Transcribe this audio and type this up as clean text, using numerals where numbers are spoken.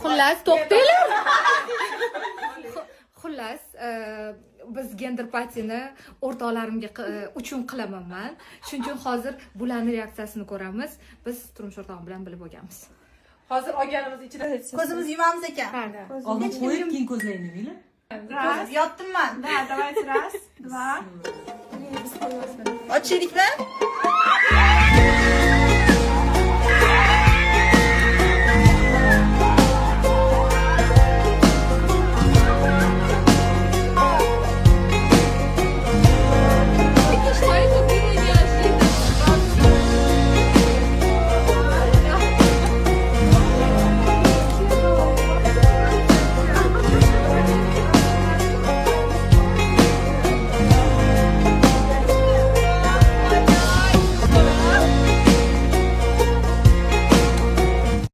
Xullas, to'xtanglar. Xullas, biz gender patini o'rtoqlarimga uchun qilaman men. Shuning uchun hozir bularning reaksiyasini ko'ramiz. Biz turmush o'rtog'im bilan bilib olganmiz. Hozir olganimiz ichida Ko'zimizni yumamiz ekan. Oldin qo'yib, keyin ko'zlayni, meni. Раз. Yotdim men. Да, давайте раз, два. Ochaylikmi?